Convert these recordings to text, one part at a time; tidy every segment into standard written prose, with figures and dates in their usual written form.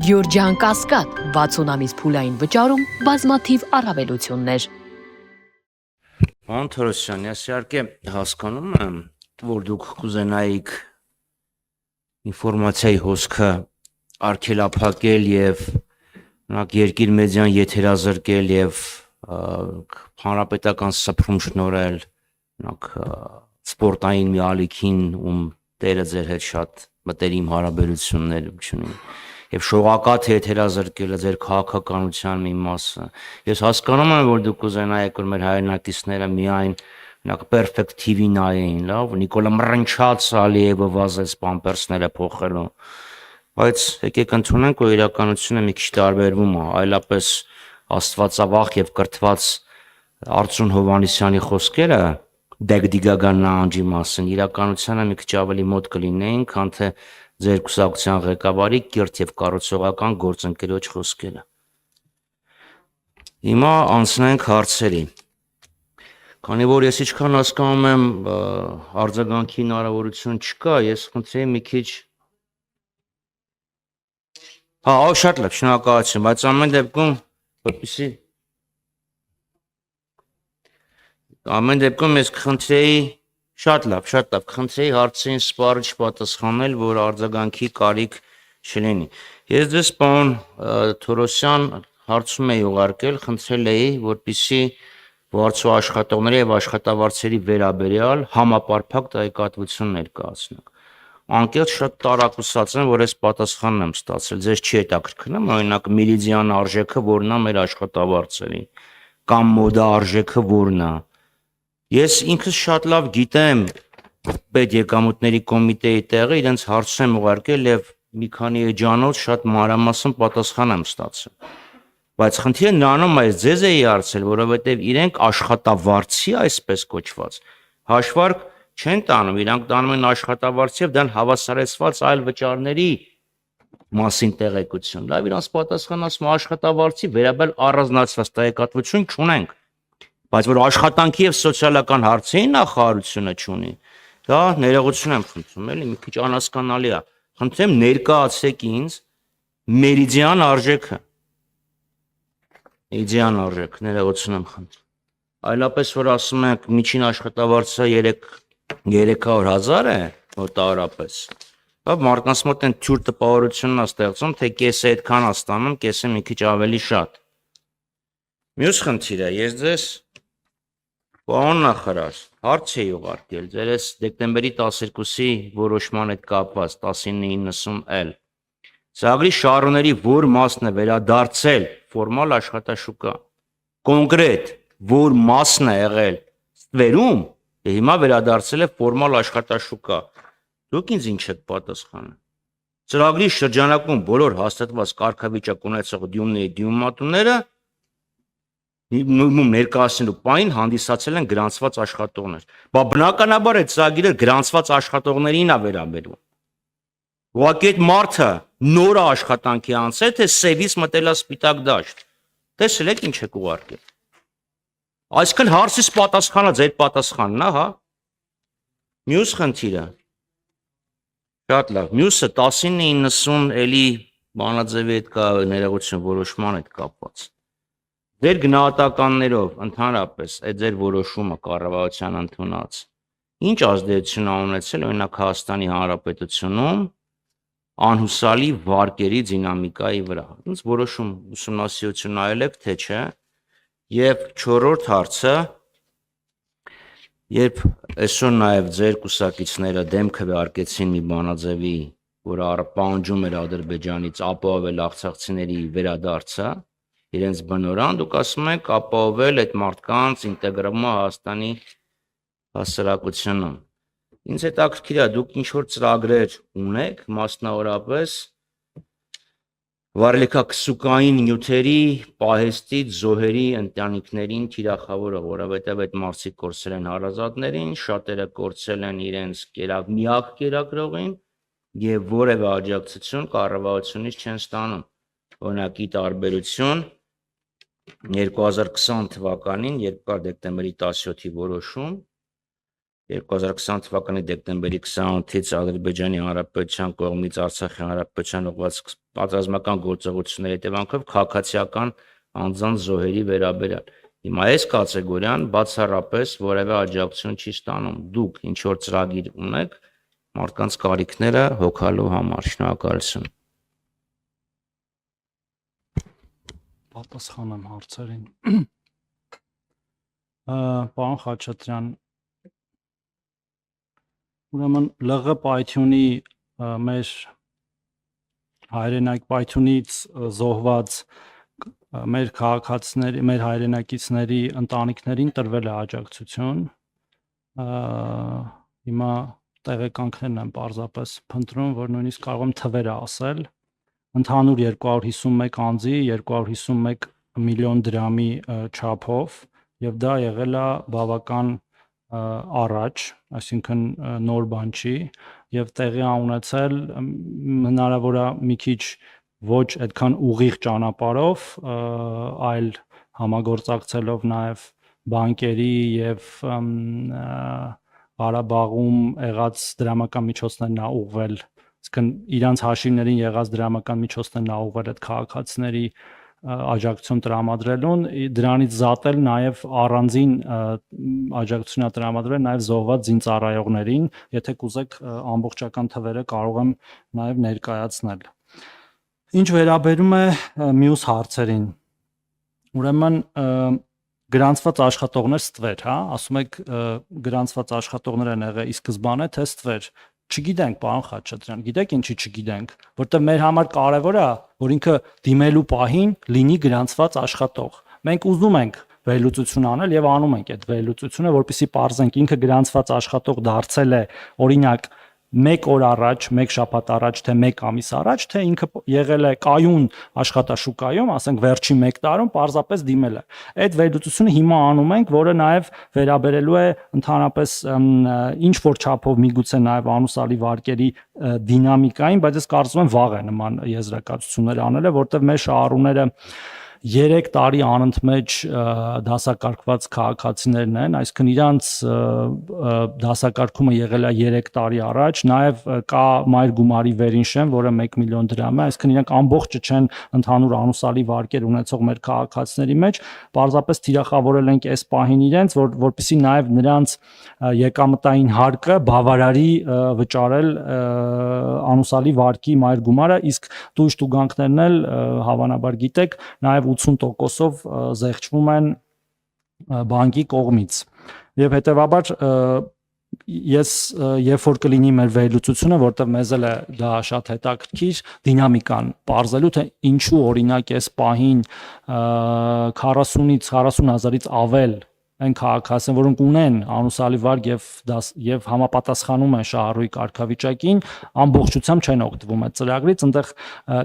Գյորջյան Կասկադ 60 ամիս փուլային վճարում բազմաթիվ առավելություններ։ Պարոն Թորոսյան, ես իհարկե հասկանում եմ, որ դուք կուզենայիք ինֆորմացիայի հոսքը արգելափակել եւ օրինակ երկիր մեդիան եթերազրկել եւ հանրապետական սփռում շնորհել օրինակ սպորտային մի ալիքին, տերը ձեր հետ շատ մտերիմ հարաբերություններ ունի եւ շողակաթ եթերազրկելը ձեր քաղաքականության մի մասը։ Ես հասկանում եմ, որ դուք կուզենայիք, որ մեր հայրենակիցները միայն օրինակ perfect TV նայեին, լավ, Նիկոլա Մռնչաց Ալիևը վազեց պամպերսները փոխելու, բայց եկեք ընդունենք, որ իրականությունը մի քիչ տարբերվում է, այլապես աստվածավախ եւ կրթված Արծրուն Հովհաննիսյանի խոսքերը Դեգդիգական նահանջի մասին իրականությանը մի քիչ ավելի մոտ կլինեին, քան թե ձեր կուսակցության ղեկավարի կիրթ եւ կառուցողական գործընկերոջ խոսքերը։ Հիմա անցնենք հարցերի։ Քանի որ ես ինչքան հասկանում եմ, արձագանքի հնարավորություն չկա, ես խնդրեի մի քիչ շատ լավ, շնորհակալություն, բայց ամեն դեպքում ես կխնդրեի շատ լավ, կխնդրեի հարցերին սպառիչ պատասխանել, որ արձագանքի կարիք չլինի։ Ես ձեզ, պարոն Թորոսյան, հարցում էի ուղարկել, խնդրել էի, որպեսզի վարձու աշխատողների եւ աշխատավարձերի վերաբերյալ համապարփակ տեղեկատվություն ներկայացնեք։ Անկեղծ շատ տարակուսած եմ, որ այս պատասխանն եմ ստացել, ձեզ չի հետաքրքրում, օրինակ Միրիդիան արժեքը որն է մեր աշխատավարձերի, կամ մոդա արժեքը որն է։ Ես ինքս շատ լավ գիտեմ պետեկամուտների կոմիտեի տեղը, իրենց հարցում եմ ուղարկել եւ մի քանի էջանոց շատ մանրամասն պատասխան եմ ստացել։ Բայց խնդիրը նրանում է, ձեզ էի հարցել, որովհետեւ իրենք աշխատավարձի այսպես կոչված հաշվարկ չեն տանում, իրանք տանում են աշխատավարձի եւ դրան հավասարեցված այլ վճարների մասին տեղեկություն։ Լավ, իրանց պատասխանը ասում աշխատավարձի վերաբերյալ առանձնացված տեղեկատվություն չունենք, բայց որ աշխատանքի եւ սոցիալական հարցերի նախարարությունը չունի, դա ներողություն եմ խնդրում, էլի մի քիչ անհասկանալի է։ Խնդրեմ ներկայացրեք ինձ Մերիդիան արժեքը։ Մերիդիան արժեք, ներողություն եմ խնդրում։ Այլապես որ ասում եք միջին աշխատավարձը 300,000 է մոտավորապես։ Բավ մարդկանց մոտ են թյուր տպավորությունն է ստեղծում, թե կեսը այդքան է ստանում, կեսը մի քիչ ավելի շատ։ Մյուս խնդիրը, ես ձեզ պարոն նախարար, հարց էի ուղարկել, ձեր այս դեկտեմբերի 12-ի որոշման հետ կապված 1990L ծրագրի շահառուների որ մասն է վերադարձել ֆորմալ աշխատաշուկա, կոնկրետ որ մասն է եղել ստվերում, հիմա վերադարձել է ֆորմալ աշխատաշուկա։ Դուք ինձ ինչ եք պատասխանում։ Ծրագրի շրջանակում բոլոր հաստատված կարգավիճակ ունեցող դյումների դյումատուները ներկայացնելու պահին հանդիսացել են գրանցված աշխատողներ։ Բա բնականաբար այդ ծրագիրը գրանցված աշխատողներին է վերաբերում։ Ուղղակի այդ մարդը նոր աշխատանքի անցել, թե սևից մտել է սպիտակ դաշտ։ Տեսել եք ինչ եք ուղարկել։ Այսինքն հարցիս պատասխանը ձեր պատասխանն է, հա։ Մյուս խնդիրը։ Շատ լավ։ Մյուսը 1990 էլի բանաձևի հետ կա ներողություն որոշման հետ կապված։ Ձեր գնահատականներով ընդհանրապես այդ ձեր որոշումը կառավարության ընդունած ինչ ազդեցություն է ունեցել օրինակ Հայաստանի Հանրապետությունում անհուսալի վարկերի դինամիկայի վրա։ Ինձ որոշում ուսումնասիրություն արել եք, թե չէ։ Եվ չորրորդ հարցը, երբ այսօր նաև ձեր կուսակիցները դեմքը վարկեցին մի բանաձևի, որը պահանջում էր Ադրբեջանից ապահովել արցախցիների վերադարձը, իրենց բնորան, դուք ասում եք ապահովել այդ մարդկանց ինտեգրումը Հայաստանի հասարակությունում։ Ինձ հետաքրքիր է, դուք ինչ որ ծրագրեր ունեք, մասնավորապես վարելիքակսուկային նյութերի, պահեստից, զոհերի ընտանիքներին թիրախավորող, որովհետև այդ մարդիկ կորցրել են հարազատներին, շատերը կորցրել են իրենց միակ կերակրողին եւ որևէ աջակցություն կառավարությունից չեն ստանում։ Օրինակի տարբերություն 2020 թվականին, երբ կար դեկտեմբերի 17-ի որոշում, 2020 թվականի դեկտեմբերի 28-ից Ադրբեջանի Հանրապետության կողմից Արցախի Հանրապետության ուղղված պատերազմական գործողությունների հետևանքով քաղաքացիական անձանց զոհերի վերաբերյալ։ Հիմա այս կատեգորիան բացառապես որևէ աջակցություն չի ստանում։ Դուք ինչ որ ծրագիր ունեք մարդկանց կարիքները հոգալու համար։ Շնորհակալություն։ Պատասխանեմ հարցերին։ Պարոն Խաչատրյան, ուրեմն ԼՂ պայթյունի մեր հայրենիք պայթյունից զոհված մեր քաղաքացիների, մեր հայրենակիցների ընտանիքներին տրվել է աջակցություն։ Հիմա տեղեկանքներն եմ պարզապես փնտրում, որ նույնիսկ կարող եմ թվերը ասել։ Ընդհանուր 251 անձի 251 միլիոն դրամի չափով, եւ դա եղել է բավական առաջ, այսինքն նոր բան չի, եւ տեղի ունեցել հնարավոր է մի քիչ ոչ այդքան ուղիղ ճանապարհով, այլ համագործակցելով նաեւ բանկերի եւ Ղարաբաղում եղած դրամական միջոցներն ա ուղղվել, այսինքն իրանց հաշիվներին եղած դրամական միջոցներն ա ուղղվել այդ քաղաքացիների աջակցություն տրամադրելուն, դրանից զատել նաև առանձին աջակցություն տրամադրել նաև զոհված զինծառայողներին, եթե կուզեք ամբողջական թվերը կարող եմ նաև ներկայացնել։ Ինչ վերաբերում է մյուս հարցերին, ուրեմն գրանցված աշխատողներ ստվեր, հա, ասում եք գրանցված աշխատողներ են եղել ի սկզբանե, թե ստվեր։ Չգիտենք, պարոն Խաչատրյան, գիտեք ինչի չգիտենք, որտեղ մեր համար կարևոր է, որ ինքը դիմելու պահին լինի գրանցված աշխատող։ Մենք ուզում ենք վերլուծություն անել եւ անում ենք այդ վերլուծությունը, որպեսզի պարզենք ինքը գրանցված աշխատող դարձել է, օրինակ, 1 օր առաջ, 1 շաբաթ առաջ, թե 1 ամիս առաջ, թե ինքը եղել է կայուն աշխատաշուկայում, ասենք վերջին 1 տարում պարզապես դիմել է։ Այդ վերլուծությունը հիմա անում ենք, որը նաև վերաբերելու է ընդհանրապես ինչ որ չափով միգուցե նաև անուսալի վարկերի դինամիկային, բայց ես կարծում եմ վաղ է նման եզրակացություններ անելը, որտեղ մեր շահառուները 3 տարի անընդմեջ դասակարգված քաղաքացիներն են, այսինքն իրանց դասակարգումը եղել է 3 տարի առաջ, նաև կա մայր գումարի վերինշեմ, որը 1 միլիոն դրամ է, այսինքն իրանք ամբողջը չեն ընդհանուր անուսալի վարկեր ունեցող մեր քաղաքացիների մեջ, պարզապես թիրախավորել ենք այս պահին իրենց, որպեսզի նաև նրանց եկամտային հարկը բավարարի վճարել անուսալի վարկի մայր գումարը, իսկ տույժ տուգանքներն էլ հավանաբար գիտեք, նաև 80%-ով զեղչվում են բանկի կողմից։ Եվ հետեւաբար ես երբ որ կլինի մեր վերլուծությունը, որտեղ մեզ էլ է դա շատ հետաքրքիր դինամիկան բարձելու, թե ինչու օրինակ այս պահին 40-ից 40,000-ից ավել այն քաղաքացիներ, որոնք ունեն անուսալի վարկ եւ համապատասխանում են շահառուի կարգավիճակին, ամբողջությամբ չեն օգտվում այդ ծրագրից, այնտեղ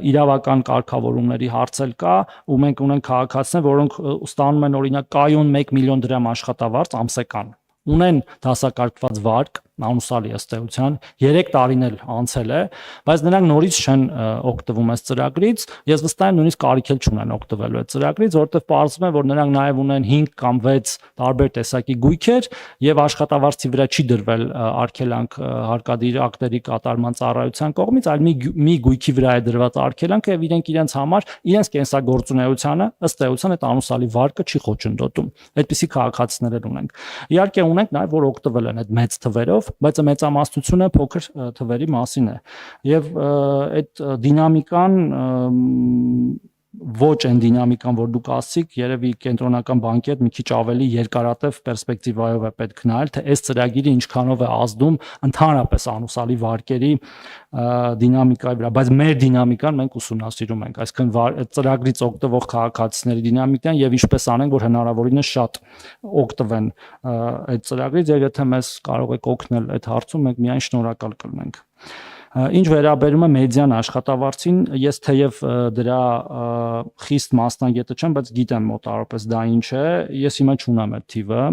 իրավական կարգավորումների հարց էլ կա, ու մենք ունենք քաղաքացիներ, որոնք ստանում են օրինակ կայուն 1 միլիոն դրամ աշխատավարձ ամսական, ունեն դասակարգված վարկ, անուսալի ըստ էության, 3 տարին էլ անցել է, բայց նրանք նորից չեն օգտվում այս ծրագրից, ես վստահ եմ նույնիսկ կարիք էլ չունեն օգտվելու այդ ծրագրից, որովհետև պարզվում է, որ նրանք նաև ունեն 5 կամ 6 տարբեր տեսակի գույքեր եւ աշխատավարձի վրա չի դրվել արգելանք հարկադիր ակտերի կատարման ծառայության կողմից, այլ մի գույքի վրա է դրված արգելանքը եւ իրենց համար իրենց կենսագործունեությանը ըստ էության այդ անուսալի վարկը չի խոչընդոտում։ Այդպիսի քաղաքացիներ ունենք։ Իհարկե ունենք նաև որ օգտվել են այդ մեծ թվերով, բայց մեծամասնությունը փոքր թվերի մասին է եւ այդ դինամիկան ոչ այն դինամիկան, որ դուք ասիք, երևի կենտրոնական բանկի հետ մի քիչ ավելի երկարատև պերսպեկտիվայով է պետք նայել, թե այս ծրագիրը ինչքանով է ազդում ընդհանրապես անուսալի վարկերի դինամիկայի վրա, բայց մեր դինամիկան մենք ուսումնասիրում ենք, այսինքն ծրագրից օգտվող քաղաքացիների դինամիկան եւ ինչպես անենք, որ հնարավորինս շատ օգտվեն այդ ծրագրից եւ եթե մեզ կարող եք օգնել այդ հարցում, մենք միայն շնորհակալ կլինենք։ Ինչ վերաբերում է մեդիան աշխատավարձին, ես թեև դրա խիստ մասնագետը չեմ, բայց գիտեմ մոտավորապես դա ինչ է, ես հիմա չունեմ այդ թիվը։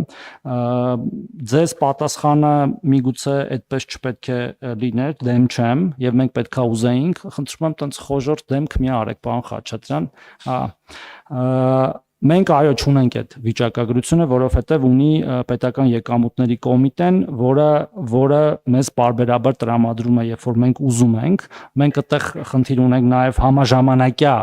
Ձեզ պատասխանը միգուցե այդպես չպետք է լիներ, դեմ չեմ, եւ մենք պետքա ուզեինք, խնդրում եմ տենց խոժոր դեմք մի արեք, պարոն Խաչատրյան, Մենք այո չունենք այդ վիճակագրությունը, որովհետև ունի պետական եկամուտների կոմիտեն, որը մեզ պարբերաբար տրամադրում է, երբ որ մենք ուզում ենք, մենք այդտեղ խնդիր ունենք նաև համաժամանակյա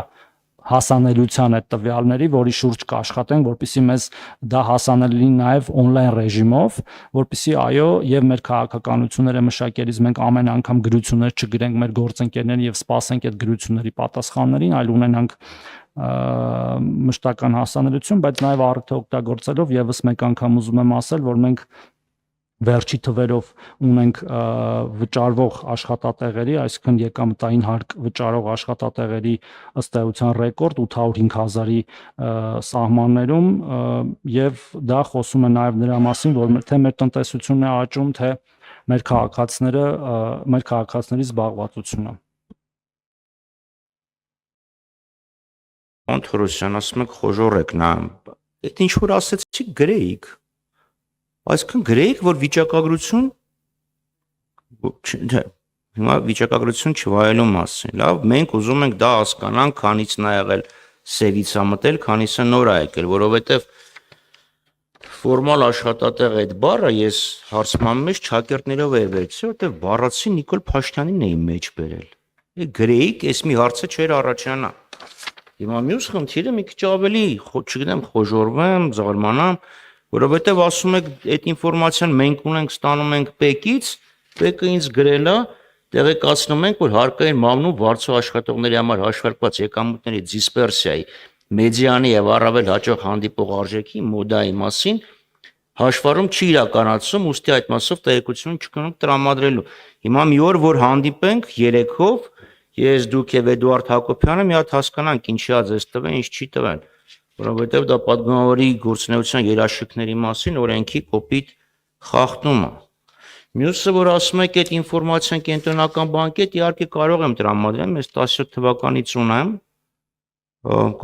հասանելիության այդ տվյալների, որի շուրջ կաշխատենք, որպեսզի մեզ դա հասանելի լինի նաև on-line ռեժիմով, որպեսզի այո, եւ մեր քաղաքականությունները մշակելիս մենք ամեն անգամ գրություններ չգրենք մեր գործընկերներին եւ սպասենք այդ գրությունների պատասխաններին, այլ ունենանք մշտական հասանելիություն, բայց նաև առիթը օգտագործելով եւս մեկ անգամ ուզում եմ ասել, որ մենք վերջի թվերով ունենք վճարվող աշխատատեղերի, այսինքն եկամտային հարկ վճարող աշխատատեղերի ըստ էության ռեկորդ 805,000-ի սահմաններում եւ դա խոսում է նաև նրա մասին, որ թե մեր տնտեսությունն է աճում, թե մեր քաղաքացիների զբաղվածությունը։ Անթորոսյան, ասում եք խոժոռ եք նա, այդ ինչ որ ասեցիք գրեիք, այսինքն գրեիք, որ վիճակագրություն, հիմա վիճակագրություն չվայելու մասին, լավ, մենք ուզում ենք դա հասկանանք, քանից նա եղել սևից ա մտել, քանիսը նոր ա եկել, որովհետև ֆորմալ աշխատատեղ այդ բառը ես հարցման մեջ ճակերտներով էի վերցրել, որովհետև բառացի Նիկոլ Փաշտյանին էի մեջ բերել, գրեիք, այս մի հարցը չէր առաջանա։ Հիմա մյուս խնդիրը մի քիչ ավելի, չգիտեմ, խոժոռվեմ, զարմանամ, որովհետև ասում եք այդ ինֆորմացիան մենք ունենք, ստանում ենք ՊԵԿ-ից, ՊԵԿ-ը ինձ գրել է, տեղեկացնում ենք, որ հարկային մամնում վարձու աշխատողների համար հաշվարկված եկամուտների դիսպերսիայի, մեդիանի եւ առավել հաճախ հանդիպող արժեքի մոդայի մասին հաշվառում չի իրականացում, ուստի այդ մասով տեղեկություն չկնոնք տրամադրելու։ Հիմա մի օր որ հանդիպենք երեքով ես դուք եւ Էդուարդ Հակոբյանը մի հատ հասկանանք ինչի ա ձեզ տվել, ինչ չի տվել, որովհետեւ դա պատգամավորի գործունեության երաշխիքների մասին օրենքի կոպիտ խախտում է։ Մյուսը որ ասում եք այդ ինֆորմացիան կենտրոնական բանկի հետ իհարկե կարող եմ տրամադրել, ես 17 թվականից ունեմ,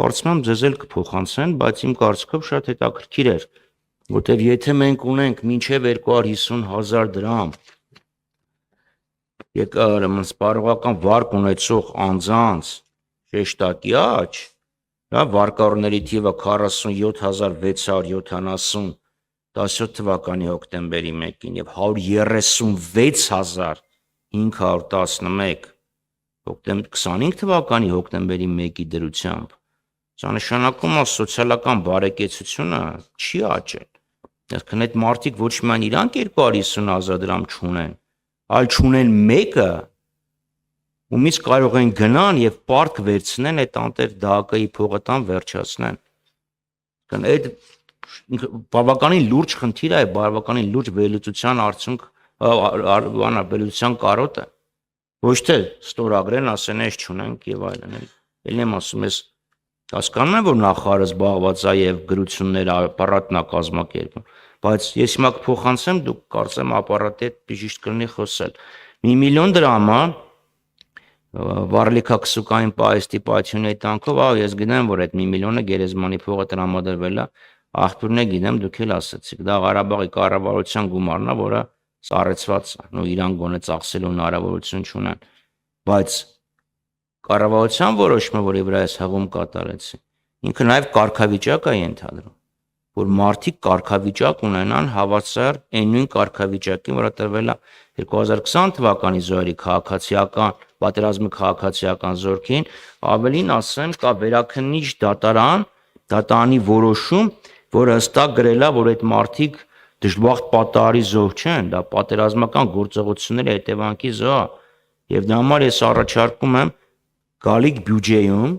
կարծում եմ ձեզ էլ կփոխանցեն, բայց իմ կարծիքով շատ հետաքրքիր էր, որտեւ եթե մենք ունենք մինչեւ 250,000 դրամ սպառողական վարկ ունեցող անձանց շեշտակի աճ, դա վարկառուների թիվը 47,670 17 թվականի հոկտեմբերի 1-ին եւ 136,511 25 թվականի հոկտեմբերի 1-ի դրությամբ, դա նշանակում է սոցիալական բարեկեցությունը չի աճել։ Այսինքն այդ մարդիկ ոչ միայն իրանք 250,000 դրամ չունեն, այլ չունեն մեկը, ումից կարող են գնան եւ պարտք վերցնեն այդ անտեր ԴԱԿ-ի փողը տան վերջացնեն։ Այդ բավականին լուրջ խնդիր է, բավականին լուրջ վերլուծության արդյունք, վերլուծության կարոտ է։ Ոչ թե ստորագրեն, ասեն էս չունենք եւ այլն։ Ելն եմ ասում, ես հասկանում եմ, որ նախարարը զբաղված է եւ գրություններ ապարատն է կազմակերպում, բայց ես հիմա կփոխանցեմ, դուք կարծեմ ապարատի հետ բիժիշտ կլինի խոսել։ 1 միլիոն դրամը վառելիքաքսուկային պահեստի պայթյունի տանքով, ես գիտեմ, որ այդ 1 միլիոնը գերեզմանի փողը տրամադրվել է, աղբյուրն է գիտեմ, դուք էլ ասացիք, դա Ղարաբաղի կառավարության գումարն է, որը սառեցված է, իրան գոնե ծախսելու հնարավորություն չունեն, բայց կառավարության որոշումը, որի վրա ես հղում կատարեցի, ինքը նաև կարգավիճակ է ենթադրում, որ մարդիկ կարգավիճակ ունենան հավասար այն նույն կարգավիճակին, որը տրվել է 2020 թվականի զոհերի քաղաքացիական, պատերազմի քաղաքացիական զորքին, ավելին ասեմ, կա վերաքննիչ դատարանի որոշում, որը հստակ գրել է, որ այդ մարդիկ դժբախտ պատահարի զոհ չեն, դա պատերազմական գործողությունների հետևանքի զոհ է, եւ դրա համար ես առաջարկում եմ գալիք բյուջեում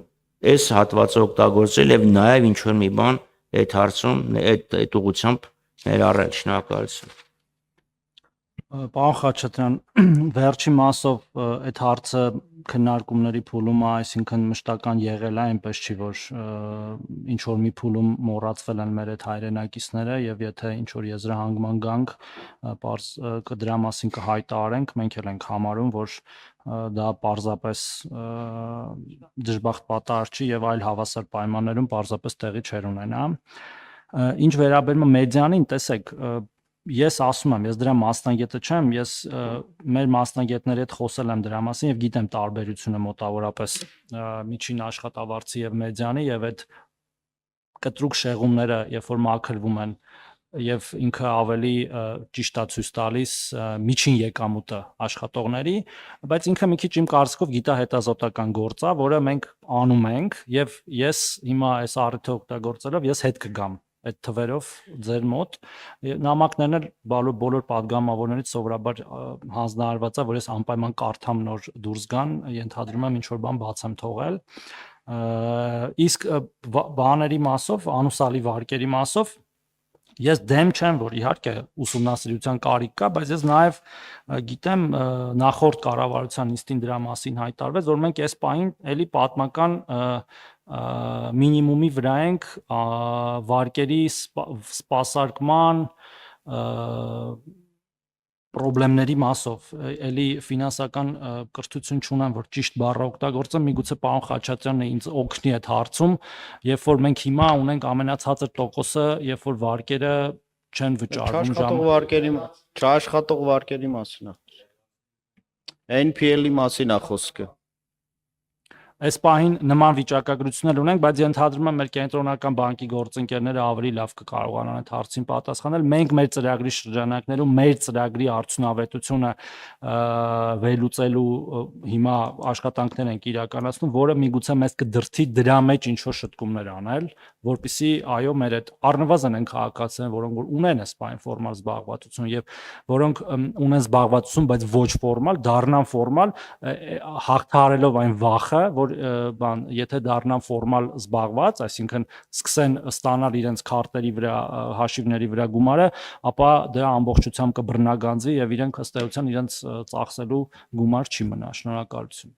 այս հատվածը օգտագործել եւ նաեւ ինչ որ մի բան այդ հարցում այդ ուղղությամբ ներառել։ Շնորհակալություն։ Պարոն Խաչատրյան, վերջի մասով այդ հարցը քննարկումների փուլում է, այսինքն մշտական եղել է, այնպես չի, որ ինչ որ մի փուլում մոռացվել են մեր այդ հայրենակիցները եւ եթե ինչ որ եզրահանգման գանք, դրա մասին կհայտարարենք, մենք էլ ենք համարում, որ դա պարզապես դժբախտ պատահար չի եւ այլ հավասար պայմաններում պարզապես տեղի չեր ունենա։ Ինչ վերաբերում է մեդիանին, տեսեք, ես ասում եմ, ես դրա մասնագետը չեմ, ես մեր մասնագետների հետ խոսել եմ դրա մասին եւ գիտեմ տարբերությունը մոտավորապես միջին աշխատավարձի եւ մեդիանի եւ այդ կտրուկ շեղումները, երբ որ մաքրվում են եւ ինքը ավելի ճիշտ է ցույց տալիս միջին եկամուտը աշխատողների, բայց ինքը մի քիչ իմ կարծիքով գիտահետազոտական գործ է, որը մենք անում ենք եւ ես հիմա այս առիթը օգտագործելով ես հետ կգամ այդ թվերով ձեր մոտ նամակներն էլ բոլոր падգամավորներից սովորաբար հանձնարարված է, որ ես անպայման կարդամ նոր դուրս գան, ենթադրում եմ ինչ որ բան բաց եմ թողել, իսկ բաների մասով, անուսալի վարկերի մասով ես դեմ չեմ, որ իհարկե ուսումնասիրության կարիք կա, բայց ես նաև գիտեմ նախորդ կառավարության նիստին դրա մասին հայտարարվեց, որ մենք այս պահին էլի պատմական մինիմումի վրա ենք վարկերի սպասարկման պրոբլեմների մասով, էլի ֆինանսական կրթություն չունեմ, որ ճիշտ բառը օգտագործեմ, միգուցե պարոն Խաչատրյանն ինձ օգնի այդ հարցում, երբ որ մենք հիմա ունենք ամենացածր տոկոսը, երբ որ վարկերը չեն վճարվում չաշխատող վարկերի մասին է։ NPL-ի մասին է խոսքը։ Այս պահին նման վիճակագրություններ ունենք, բայց ենթադրում եմ մեր կենտրոնական բանկի գործընկերները ավելի լավ կկարողանան այդ հարցին պատասխանել։ Մենք մեր ծրագրի շրջանակներում մեր ծրագրի արդյունավետությունը վերլուծելու հիմա աշխատանքներ ենք իրականացնում, որը միգուցե մեզ կդրթի դրա մեջ ինչ-որ շտկումներ անել, որպեսզի այո մեր այդ առնվազն են քաղաքացիներ, որոնք որ ունեն այս պահին ֆորմալ զբաղվածություն եւ որոնք ունեն զբաղվածություն, բայց ոչ ֆորմալ, դառնան ֆորմալ, հաղթահարելով այն վախը, որ եթե դառնան ֆորմալ զբաղված, այսինքն սկսեն ստանալ իրենց քարտերի վրա, հաշիվների վրա գումարը, ապա դա ամբողջությամբ կբռնագանձի եւ իրենք ըստ էության իրենց ծախսելու գումար չի մնա։ Շնորհակալություն։